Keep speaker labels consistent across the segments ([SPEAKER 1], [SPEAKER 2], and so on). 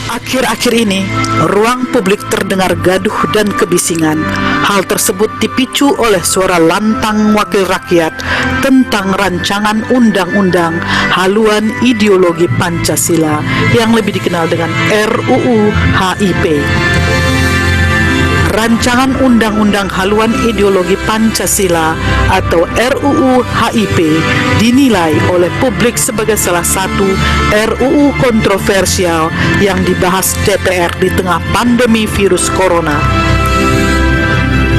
[SPEAKER 1] Akhir-akhir ini, ruang publik terdengar gaduh dan kebisingan. Hal tersebut dipicu oleh suara lantang wakil rakyat tentang rancangan undang-undang haluan ideologi Pancasila yang lebih dikenal dengan RUU HIP. Rancangan Undang-Undang Haluan Ideologi Pancasila atau RUU HIP dinilai oleh publik sebagai salah satu RUU kontroversial yang dibahas DPR di tengah pandemi virus corona.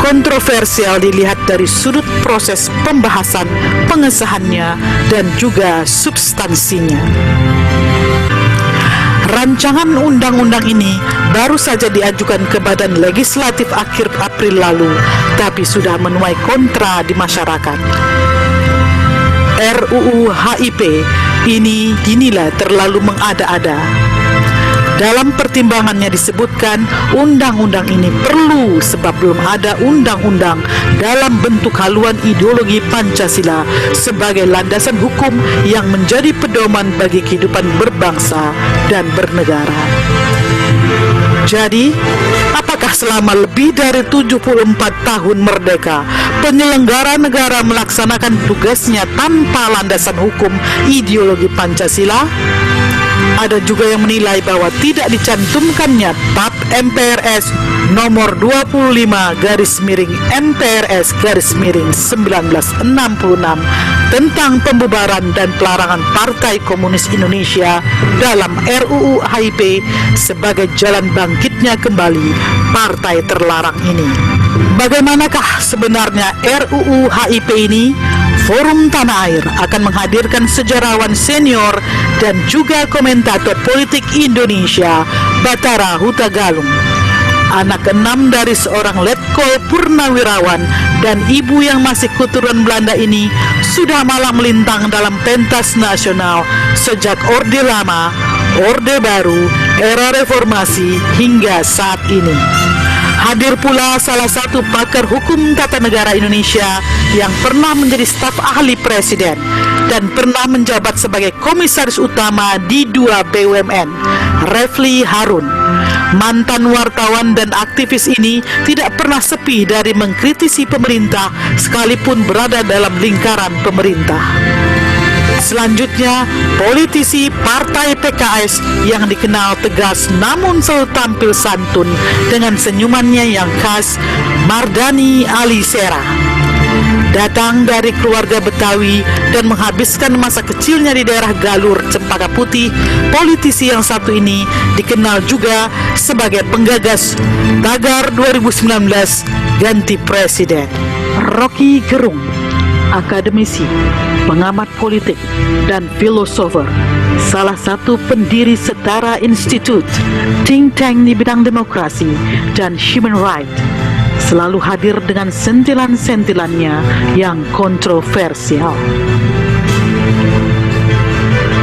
[SPEAKER 1] Kontroversial dilihat dari sudut proses pembahasan, pengesahannya, dan juga substansinya. Rancangan undang-undang ini baru saja diajukan ke Badan Legislatif akhir April lalu, tapi sudah menuai kontra di masyarakat. RUU HIP ini dinilai terlalu mengada-ada. Dalam pertimbangannya disebutkan undang-undang ini perlu sebab belum ada undang-undang dalam bentuk haluan ideologi Pancasila sebagai landasan hukum yang menjadi pedoman bagi kehidupan berbangsa dan bernegara. Jadi, apakah selama lebih dari 74 tahun merdeka, penyelenggara negara melaksanakan tugasnya tanpa landasan hukum ideologi Pancasila? Ada juga yang menilai bahwa tidak dicantumkannya TAP MPRS nomor 25-MPRS-1966 tentang pembubaran dan pelarangan Partai Komunis Indonesia dalam RUU HIP sebagai jalan bangkitnya kembali partai terlarang ini. Bagaimanakah sebenarnya RUU HIP ini? Forum Tanah Air akan menghadirkan sejarawan senior dan juga komentator politik Indonesia, Bathara Hutagalung. Anak keenam dari seorang letkol purnawirawan dan ibu yang masih keturunan Belanda ini sudah malang melintang dalam pentas nasional sejak Orde Lama, Orde Baru, era reformasi hingga saat ini. Hadir pula salah satu pakar hukum tata negara Indonesia yang pernah menjadi staf ahli presiden dan pernah menjabat sebagai komisaris utama di 2 BUMN, Refli Harun. Mantan wartawan dan aktivis ini tidak pernah sepi dari mengkritisi pemerintah sekalipun berada dalam lingkaran pemerintah. Selanjutnya, politisi Partai PKS yang dikenal tegas namun selalu tampil santun dengan senyumannya yang khas, Mardhani Alisera. Datang dari keluarga Betawi dan menghabiskan masa kecilnya di daerah Galur, Cempaka Putih, politisi yang satu ini dikenal juga sebagai penggagas tagar 2019 ganti presiden. Rocky Gerung, akademisi, pengamat politik, dan filosofer, salah satu pendiri Setara Institute, think tank di bidang demokrasi dan human right, selalu hadir dengan sentilan-sentilannya yang kontroversial.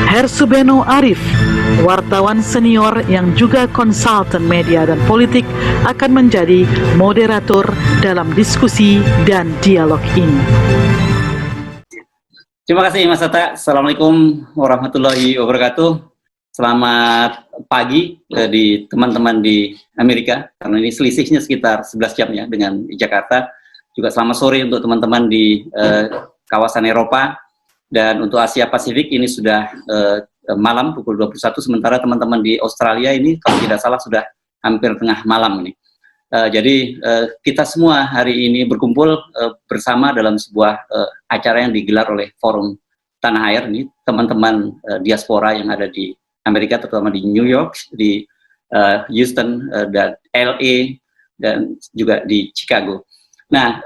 [SPEAKER 1] Hersubeno Arif, wartawan senior yang juga konsultan media dan politik, akan menjadi moderator dalam diskusi dan dialog ini.
[SPEAKER 2] Terima kasih Mas Atta. Assalamualaikum warahmatullahi wabarakatuh. Selamat pagi di teman-teman di Amerika, karena ini selisihnya sekitar 11 jam ya dengan Jakarta. Juga selamat sore untuk teman-teman di kawasan Eropa. Dan untuk Asia Pasifik ini sudah malam pukul 21, sementara teman-teman di Australia ini kalau tidak salah sudah hampir tengah malam ini. Jadi kita semua hari ini berkumpul bersama dalam sebuah acara yang digelar oleh Forum Tanah Air, ini teman-teman diaspora yang ada di Amerika, terutama di New York, di Houston, dan LA, dan juga di Chicago. Nah,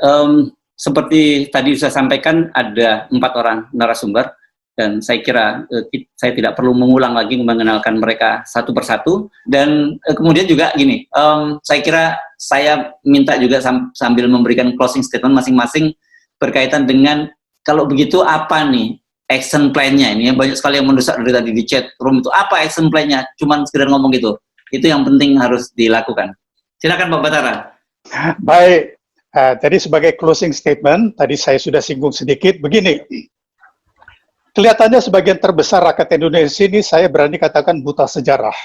[SPEAKER 2] seperti tadi saya sampaikan, ada 4 orang narasumber, dan saya kira saya tidak perlu mengulang lagi mengenalkan mereka satu persatu. Dan kemudian juga gini, saya kira saya minta juga sambil memberikan closing statement masing-masing berkaitan dengan kalau begitu apa nih action plan-nya. Ini banyak sekali yang mendesak dari tadi di chat room, itu apa action plan-nya, cuman sekedar ngomong gitu. Itu yang penting harus dilakukan. Silakan Pak Bathara.
[SPEAKER 3] Baik, jadi sebagai closing statement, tadi saya sudah singgung sedikit, begini. Kelihatannya sebagian terbesar rakyat Indonesia ini saya berani katakan buta sejarah.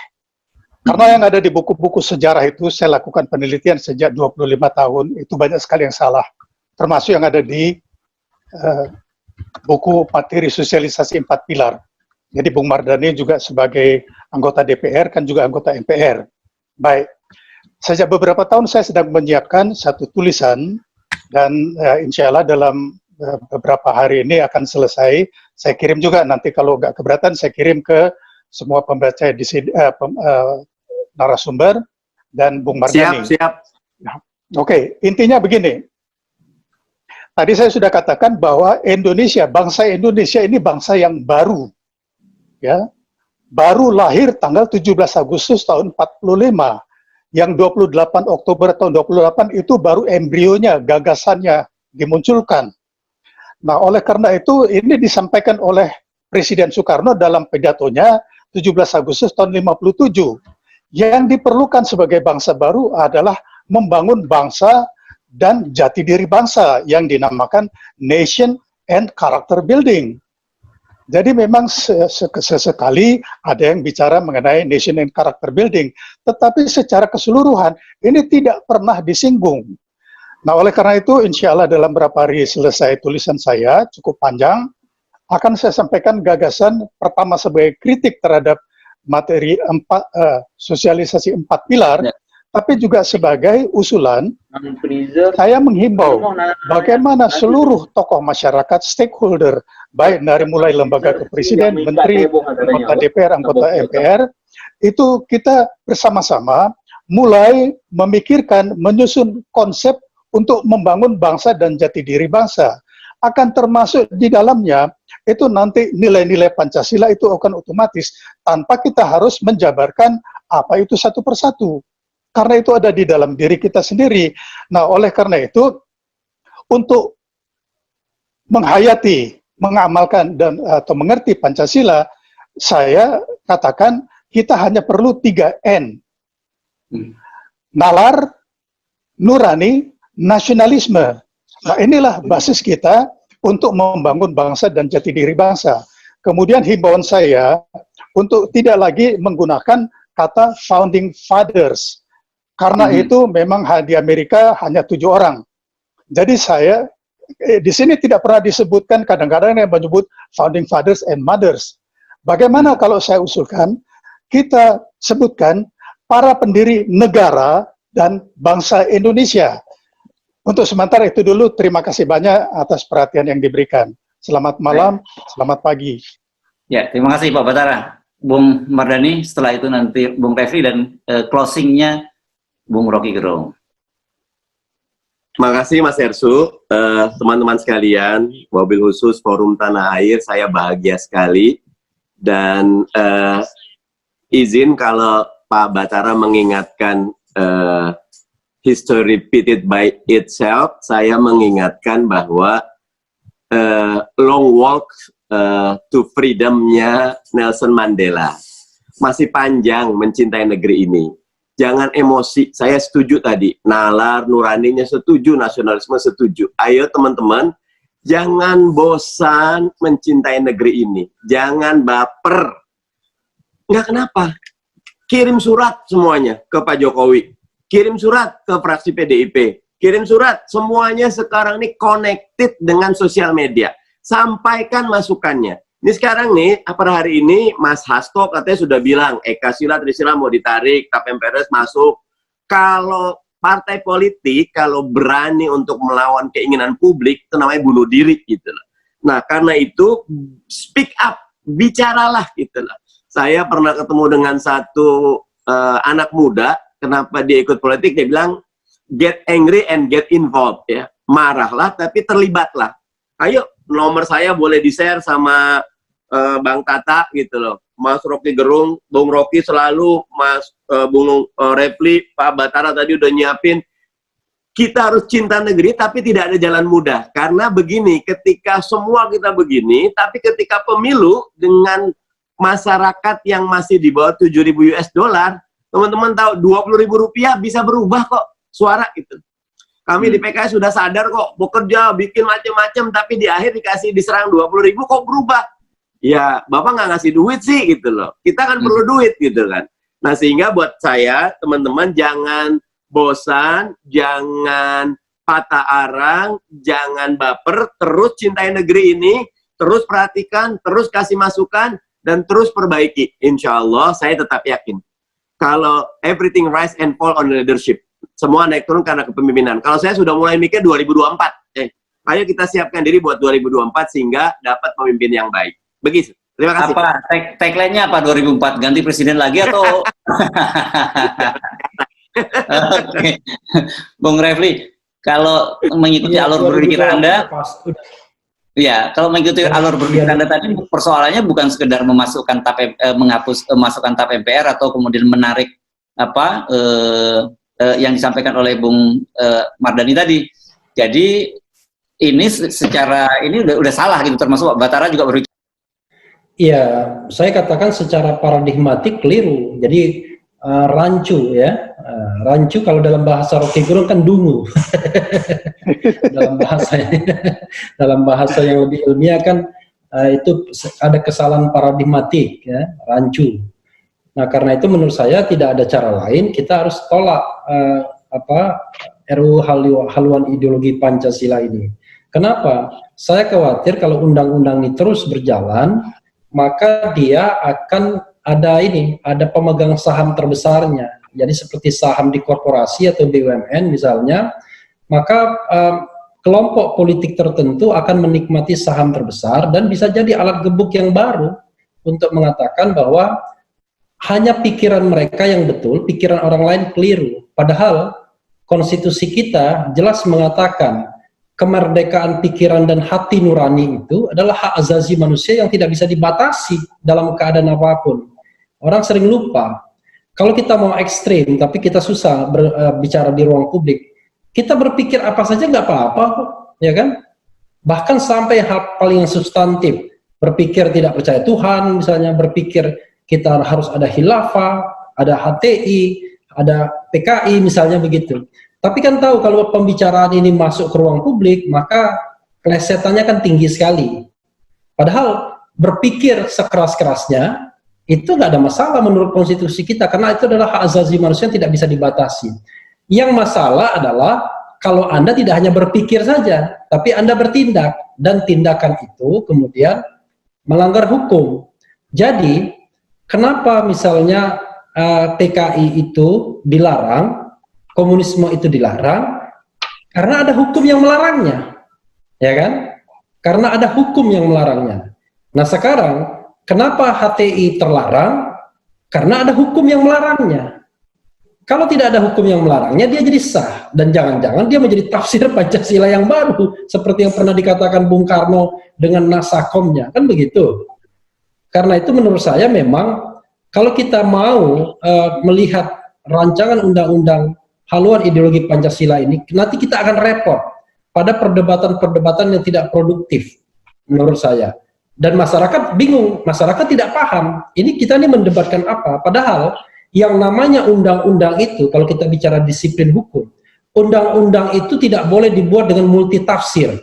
[SPEAKER 3] Karena yang ada di buku-buku sejarah itu, saya lakukan penelitian sejak 25 tahun, itu banyak sekali yang salah. Termasuk yang ada di buku materi sosialisasi 4 pilar. Jadi Bung Mardhani juga sebagai anggota DPR, kan juga anggota MPR. Baik, sejak beberapa tahun saya sedang menyiapkan satu tulisan, dan insya Allah dalam beberapa hari ini akan selesai. Saya kirim juga nanti, kalau nggak keberatan, saya kirim ke semua pembaca di sini, narasumber dan Bung Mardhani.
[SPEAKER 4] Siap.
[SPEAKER 3] Oke, intinya begini. Tadi saya sudah katakan bahwa Indonesia, bangsa Indonesia ini bangsa yang baru, ya, baru lahir tanggal 17 Agustus tahun 45. Yang 28 Oktober tahun 28 itu baru embrionya, gagasannya dimunculkan. Nah, oleh karena itu ini disampaikan oleh Presiden Soekarno dalam pidatonya 17 Agustus tahun 57. Yang diperlukan sebagai bangsa baru adalah membangun bangsa dan jati diri bangsa yang dinamakan nation and character building. Jadi memang sesekali ada yang bicara mengenai nation and character building, tetapi secara keseluruhan ini tidak pernah disinggung. Nah, oleh karena itu, insya Allah dalam beberapa hari selesai tulisan saya, cukup panjang, akan saya sampaikan gagasan pertama sebagai kritik terhadap materi sosialisasi 4 pilar, ya, tapi juga sebagai usulan. Saya menghimbau bagaimana seluruh tokoh masyarakat, stakeholder, baik dari mulai lembaga kepresiden, menteri, anggota DPR, anggota MPR, itu kita bersama-sama mulai memikirkan, menyusun konsep untuk membangun bangsa dan jati diri bangsa. Akan termasuk di dalamnya itu nanti nilai-nilai Pancasila itu akan otomatis tanpa kita harus menjabarkan apa itu satu persatu. Karena itu ada di dalam diri kita sendiri. Nah, oleh karena itu untuk menghayati, mengamalkan dan atau mengerti Pancasila, saya katakan kita hanya perlu 3 N. Nalar, nurani, nasionalisme. Nah, inilah basis kita untuk membangun bangsa dan jati diri bangsa. Kemudian himbauan saya untuk tidak lagi menggunakan kata founding fathers. Karena itu memang di Amerika hanya 7 orang. Jadi saya di sini tidak pernah disebutkan, kadang-kadang yang menyebut founding fathers and mothers. Bagaimana kalau saya usulkan, kita sebutkan para pendiri negara dan bangsa Indonesia. Untuk sementara itu dulu, terima kasih banyak atas perhatian yang diberikan. Selamat malam, selamat pagi.
[SPEAKER 2] Ya, terima kasih Pak Batara. Bung Mardhani, setelah itu nanti Bung Refli dan closingnya Bung Rocky Gerung.
[SPEAKER 4] Terima kasih Mas Ersu, teman-teman sekalian, mobil khusus Forum Tanah Air, saya bahagia sekali. Dan izin kalau Pak Batara mengingatkan history repeated by itself, saya mengingatkan bahwa long walk to freedom-nya Nelson Mandela masih panjang mencintai negeri ini. Jangan emosi, saya setuju tadi, nalar, nuraninya setuju, nasionalisme setuju. Ayo teman-teman, jangan bosan mencintai negeri ini, jangan baper. Nggak kenapa, kirim surat semuanya ke Pak Jokowi. Kirim surat ke fraksi PDIP, kirim surat, semuanya sekarang ini connected dengan sosial media. Sampaikan masukannya. Ini sekarang nih, per hari ini Mas Hasto katanya sudah bilang, Eka Sila, Trisila mau ditarik, Tap MPRS masuk. Kalau partai politik, kalau berani untuk melawan keinginan publik, itu namanya bunuh diri gitu loh. Nah, karena itu, speak up, bicaralah gitu loh. Saya pernah ketemu dengan satu anak muda, kenapa dia ikut politik, dia bilang, get angry and get involved, ya. Marahlah, tapi terlibatlah. Ayo, nomor saya boleh di-share sama Bang Tata, gitu loh. Mas Rocky Gerung, Bung Rocky selalu, Mas Bung Refli, Pak Batara tadi udah nyiapin. Kita harus cinta negeri, tapi tidak ada jalan mudah. Karena begini, ketika semua kita begini, tapi ketika pemilu dengan masyarakat yang masih di bawah 7.000 US dollar, teman-teman tahu 20.000 rupiah bisa berubah kok suara itu. Kami di PKS sudah sadar kok, bekerja, bikin macam-macam, tapi di akhir diserang 20.000 kok berubah. Ya, Bapak nggak ngasih duit sih gitu loh. Kita kan perlu duit gitu kan. Nah, sehingga buat saya, teman-teman, jangan bosan, jangan patah arang, jangan baper, terus cintai negeri ini, terus perhatikan, terus kasih masukan, dan terus perbaiki. Insya Allah, saya tetap yakin. Kalau everything rise and fall on leadership, semua naik turun karena kepemimpinan. Kalau saya sudah mulai mikir 2024, ayo kita siapkan diri buat 2024 sehingga dapat pemimpin yang baik. Begitu. Terima kasih.
[SPEAKER 2] Apa tagline-nya apa 2004? Ganti presiden lagi atau? Oke. Bung Refli, kalau mengikuti alur berpikir Anda, ya, kalau mengikuti alur berpikir Anda tadi, persoalannya bukan sekedar memasukkan memasukkan TAP MPR atau kemudian menarik apa yang disampaikan oleh Bung Mardhani tadi. Jadi ini secara ini udah salah gitu, termasuk Pak Batara juga berpikir.
[SPEAKER 5] Iya, saya katakan secara paradigmatik keliru. Jadi rancu ya, rancu kalau dalam bahasa Rocky Gerung kan dungu. dalam bahasa yang lebih ilmiah kan itu ada kesalahan paradigmatik ya, rancu. Nah, karena itu menurut saya tidak ada cara lain, kita harus tolak RUU haluan ideologi Pancasila ini. Kenapa? Saya khawatir kalau undang-undang ini terus berjalan, maka dia akan ada pemegang saham terbesarnya. Jadi seperti saham di korporasi atau BUMN misalnya, maka kelompok politik tertentu akan menikmati saham terbesar dan bisa jadi alat gebuk yang baru untuk mengatakan bahwa hanya pikiran mereka yang betul, pikiran orang lain keliru. Padahal konstitusi kita jelas mengatakan kemerdekaan pikiran dan hati nurani itu adalah hak azazi manusia yang tidak bisa dibatasi dalam keadaan apapun. Orang sering lupa, kalau kita mau ekstrim tapi kita susah bicara di ruang publik, kita berpikir apa saja nggak apa-apa kok, ya kan? Bahkan sampai hal paling substantif, berpikir tidak percaya Tuhan, misalnya berpikir kita harus ada khilafah, ada HTI, ada PKI misalnya begitu. Tapi kan tahu kalau pembicaraan ini masuk ke ruang publik, maka kelesetannya kan tinggi sekali. Padahal berpikir sekeras-kerasnya, itu nggak ada masalah menurut konstitusi kita, karena itu adalah hak asasi manusia yang tidak bisa dibatasi. Yang masalah adalah kalau Anda tidak hanya berpikir saja, tapi Anda bertindak, dan tindakan itu kemudian melanggar hukum. Jadi, kenapa misalnya PKI itu dilarang, komunisme itu dilarang? Karena ada hukum yang melarangnya, ya kan? Karena ada hukum yang melarangnya. Nah sekarang, kenapa HTI terlarang? Karena ada hukum yang melarangnya. Kalau tidak ada hukum yang melarangnya, dia jadi sah. Dan jangan-jangan dia menjadi tafsir Pancasila yang baru, seperti yang pernah dikatakan Bung Karno dengan nasakomnya, kan begitu. Karena itu menurut saya memang, kalau kita mau melihat rancangan undang-undang haluan ideologi Pancasila ini, nanti kita akan repot pada perdebatan-perdebatan yang tidak produktif, menurut saya. Dan masyarakat bingung, masyarakat tidak paham, ini kita ini mendebatkan apa, padahal yang namanya undang-undang itu, kalau kita bicara disiplin hukum, undang-undang itu tidak boleh dibuat dengan multitafsir.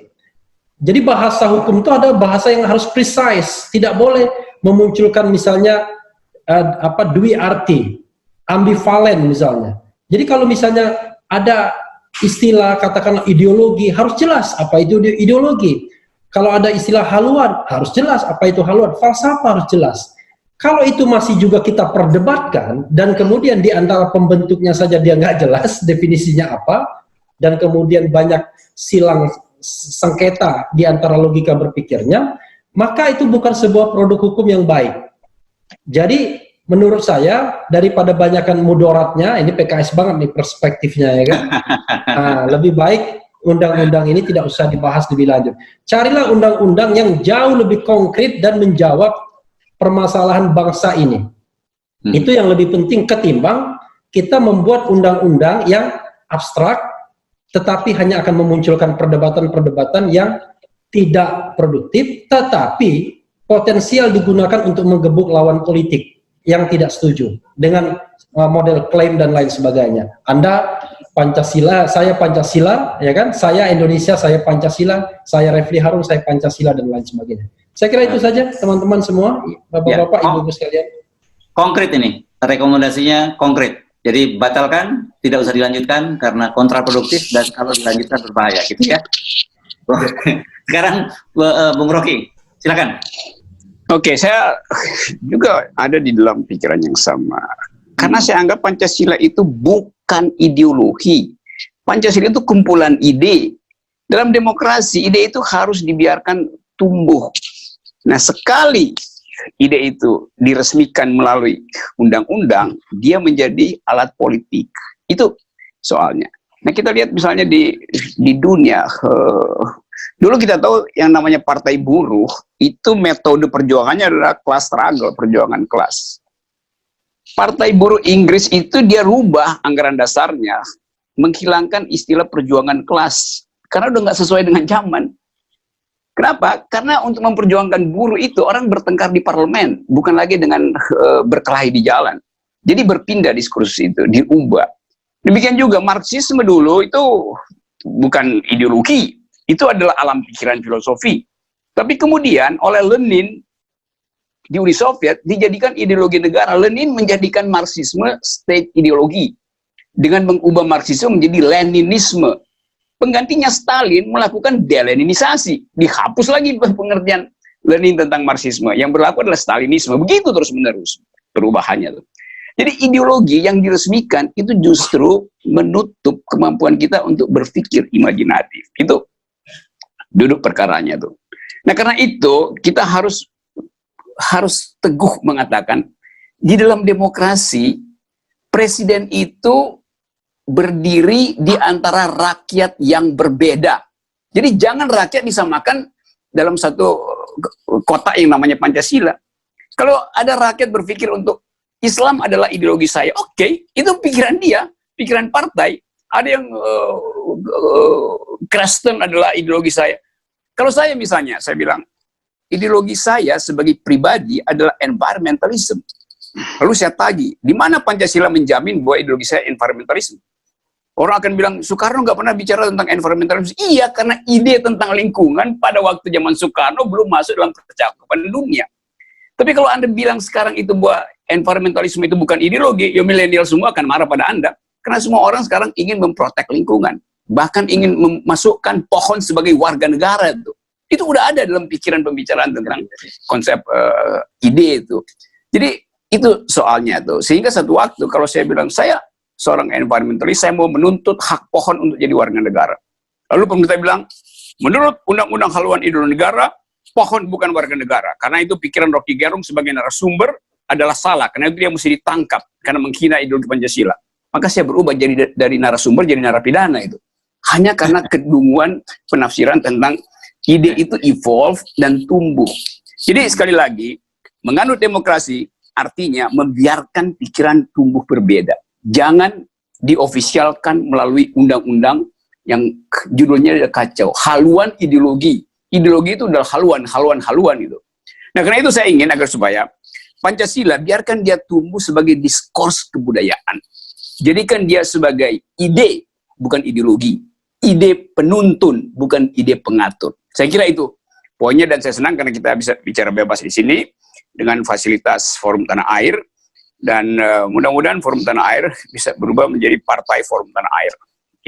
[SPEAKER 5] Jadi bahasa hukum itu ada bahasa yang harus precise, tidak boleh memunculkan misalnya dui arti, ambivalen misalnya. Jadi kalau misalnya ada istilah katakanlah ideologi, harus jelas apa itu ideologi. Kalau ada istilah haluan, harus jelas apa itu haluan. Falsafah harus jelas. Kalau itu masih juga kita perdebatkan, dan kemudian di antara pembentuknya saja dia nggak jelas definisinya apa, dan kemudian banyak silang sengketa di antara logika berpikirnya, maka itu bukan sebuah produk hukum yang baik. Jadi menurut saya, daripada banyakkan mudaratnya, ini PKS banget nih perspektifnya ya kan. Nah, lebih baik undang-undang ini tidak usah dibahas lebih lanjut. Carilah undang-undang yang jauh lebih konkret dan menjawab permasalahan bangsa ini. Itu yang lebih penting ketimbang kita membuat undang-undang yang abstrak, tetapi hanya akan memunculkan perdebatan-perdebatan yang tidak produktif, tetapi potensial digunakan untuk menggebuk lawan politik yang tidak setuju dengan model klaim dan lain sebagainya. Anda Pancasila, saya Pancasila, ya kan? Saya Indonesia, saya Pancasila, saya Refli Harun, saya Pancasila dan lain sebagainya. Saya kira itu saja teman-teman semua, bapak-bapak, ibu-ibu sekalian.
[SPEAKER 2] Konkret ini, rekomendasinya konkret. Jadi batalkan, tidak usah dilanjutkan karena kontraproduktif dan kalau dilanjutkan berbahaya, gitu ya. Sekarang Bung Rocky, silakan.
[SPEAKER 6] Oke, saya juga ada di dalam pikiran yang sama. Karena saya anggap Pancasila itu bukan ideologi. Pancasila itu kumpulan ide. Dalam demokrasi, ide itu harus dibiarkan tumbuh. Nah, sekali ide itu diresmikan melalui undang-undang, dia menjadi alat politik. Itu soalnya. Nah, kita lihat misalnya di dunia, dulu kita tahu yang namanya partai buruh, itu metode perjuangannya adalah class struggle, perjuangan kelas. Partai buruh Inggris itu dia rubah anggaran dasarnya, menghilangkan istilah perjuangan kelas, karena udah nggak sesuai dengan zaman. Kenapa? Karena untuk memperjuangkan buruh itu orang bertengkar di parlemen, bukan lagi dengan berkelahi di jalan. Jadi berpindah diskursus itu, diubah. Demikian juga Marxisme dulu itu bukan ideologi, itu adalah alam pikiran filosofi. Tapi kemudian oleh Lenin di Uni Soviet dijadikan ideologi negara. Lenin menjadikan Marxisme state ideologi dengan mengubah Marxisme menjadi Leninisme. Penggantinya Stalin melakukan deleninisasi, dihapus lagi pengertian Lenin tentang Marxisme. Yang berlaku adalah Stalinisme. Begitu terus menerus perubahannya tuh. Jadi ideologi yang diresmikan itu justru menutup kemampuan kita untuk berpikir imajinatif. Itu duduk perkaranya tuh. Nah, karena itu kita harus teguh mengatakan di dalam demokrasi presiden itu berdiri di antara rakyat yang berbeda. Jadi jangan rakyat disamakan dalam satu kotak yang namanya Pancasila. Kalau ada rakyat berpikir untuk Islam adalah ideologi saya, oke, itu pikiran dia, pikiran partai. Ada yang Kristen adalah ideologi saya. Kalau saya misalnya, saya bilang, ideologi saya sebagai pribadi adalah environmentalism. Lalu saya tagih, di mana Pancasila menjamin bahwa ideologi saya environmentalism? Orang akan bilang, Soekarno nggak pernah bicara tentang environmentalism. Iya, karena ide tentang lingkungan pada waktu zaman Soekarno belum masuk dalam percakapan dunia. Tapi kalau Anda bilang sekarang itu bahwa environmentalisme itu bukan ideologi, ya milenial semua akan marah pada Anda. Karena semua orang sekarang ingin memprotek lingkungan. Bahkan ingin memasukkan pohon sebagai warga negara itu. Itu udah ada dalam pikiran pembicaraan tentang konsep ide itu. Jadi itu soalnya tuh. Sehingga satu waktu kalau saya bilang, saya seorang environmentalist, saya mau menuntut hak pohon untuk jadi warga negara. Lalu pemerintah bilang, menurut Undang-Undang Haluan Ideologi Negara, pohon bukan warga negara. Karena itu pikiran Rocky Gerung sebagai narasumber adalah salah. Karena itu dia mesti ditangkap karena menghina ideologi Pancasila. Maka saya berubah jadi dari narasumber jadi narapidana itu. Hanya karena kedunguan penafsiran tentang ide itu evolve dan tumbuh. Jadi sekali lagi, menganut demokrasi artinya membiarkan pikiran tumbuh berbeda. Jangan diofisialkan melalui undang-undang yang judulnya kacau. Haluan ideologi. Ideologi itu adalah haluan itu. Nah, karena itu saya ingin agar supaya Pancasila biarkan dia tumbuh sebagai diskurs kebudayaan. Jadikan dia sebagai ide, bukan ideologi. Ide penuntun, bukan ide pengatur. Saya kira itu poinnya, dan saya senang karena kita bisa bicara bebas di sini dengan fasilitas Forum Tanah Air. Dan mudah-mudahan Forum Tanah Air bisa berubah menjadi Partai Forum Tanah Air.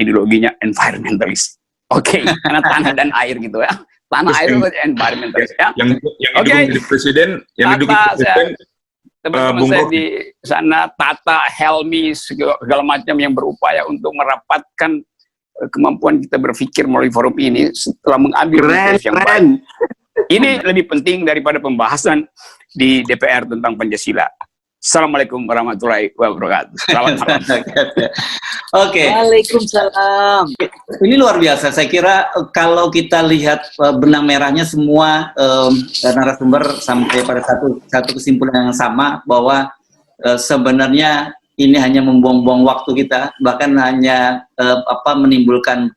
[SPEAKER 6] Ideologinya environmentalist. Oke, karena tanah dan air gitu ya. Tanah air itu environmentalist ya.
[SPEAKER 7] Yang didukung jadi presiden, yang didukung presiden,
[SPEAKER 6] teman-teman saya di sana, Tata, Helmi, segala macam yang berupaya untuk merapatkan kemampuan kita berpikir melalui forum ini setelah mengambil yang baik. Ini lebih penting daripada pembahasan di DPR tentang Pancasila. Assalamualaikum warahmatullahi wabarakatuh. Selamat malam.
[SPEAKER 2] Oke.
[SPEAKER 1] Waalaikumsalam.
[SPEAKER 2] Ini luar biasa. Saya kira kalau kita lihat benang merahnya semua narasumber sampai pada satu kesimpulan yang sama, bahwa sebenarnya ini hanya membuang-buang waktu kita, bahkan hanya menimbulkan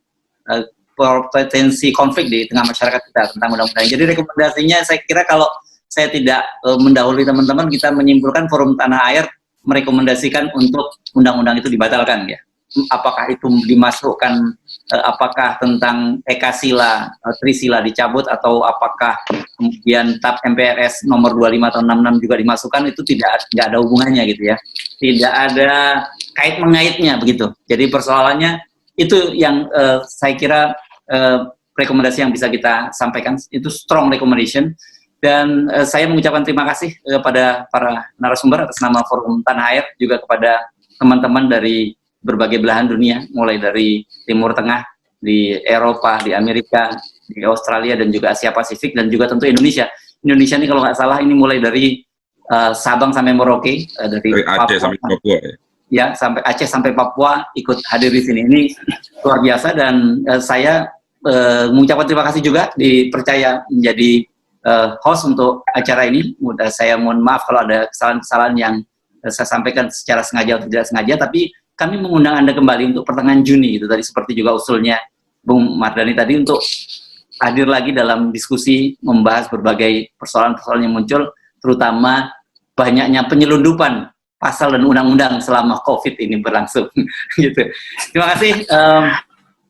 [SPEAKER 2] potensi konflik di tengah masyarakat kita tentang undang-undang. Jadi rekomendasinya saya kira kalau saya tidak mendahului teman-teman, kita menyimpulkan Forum Tanah Air merekomendasikan untuk undang-undang itu dibatalkan ya. Apakah itu dimasukkan apakah tentang Ekasila, Trisila dicabut, atau apakah kemudian TAP MPRS nomor 25 atau 66 juga dimasukkan, itu tidak ada hubungannya gitu ya. Tidak ada kait-mengaitnya begitu. Jadi persoalannya itu yang saya kira rekomendasi yang bisa kita sampaikan, itu strong recommendation. Dan saya mengucapkan terima kasih kepada para narasumber atas nama Forum Tanah Air, juga kepada teman-teman dari berbagai belahan dunia, mulai dari Timur Tengah, di Eropa, di Amerika, di Australia, dan juga Asia Pasifik, dan juga tentu Indonesia. Indonesia ini kalau nggak salah ini mulai dari Sabang sampai Merauke, dari
[SPEAKER 7] Aceh sampai Papua.
[SPEAKER 2] Ya, sampai Aceh sampai Papua ikut hadir di sini. Ini luar biasa, dan saya mengucapkan terima kasih juga dipercaya menjadi host untuk acara ini. Saya mohon maaf kalau ada kesalahan-kesalahan yang saya sampaikan secara sengaja atau tidak sengaja, tapi kami mengundang Anda kembali untuk pertengahan Juni, itu tadi seperti juga usulnya Bung Mardhani tadi, untuk hadir lagi dalam diskusi membahas berbagai persoalan-persoalan yang muncul, terutama banyaknya penyelundupan pasal dan undang-undang selama COVID ini berlangsung. Gitu. Terima kasih.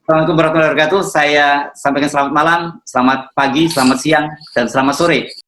[SPEAKER 2] Assalamualaikum warahmatullahi wabarakatuh. Saya sampaikan selamat malam, selamat pagi, selamat siang, dan selamat sore.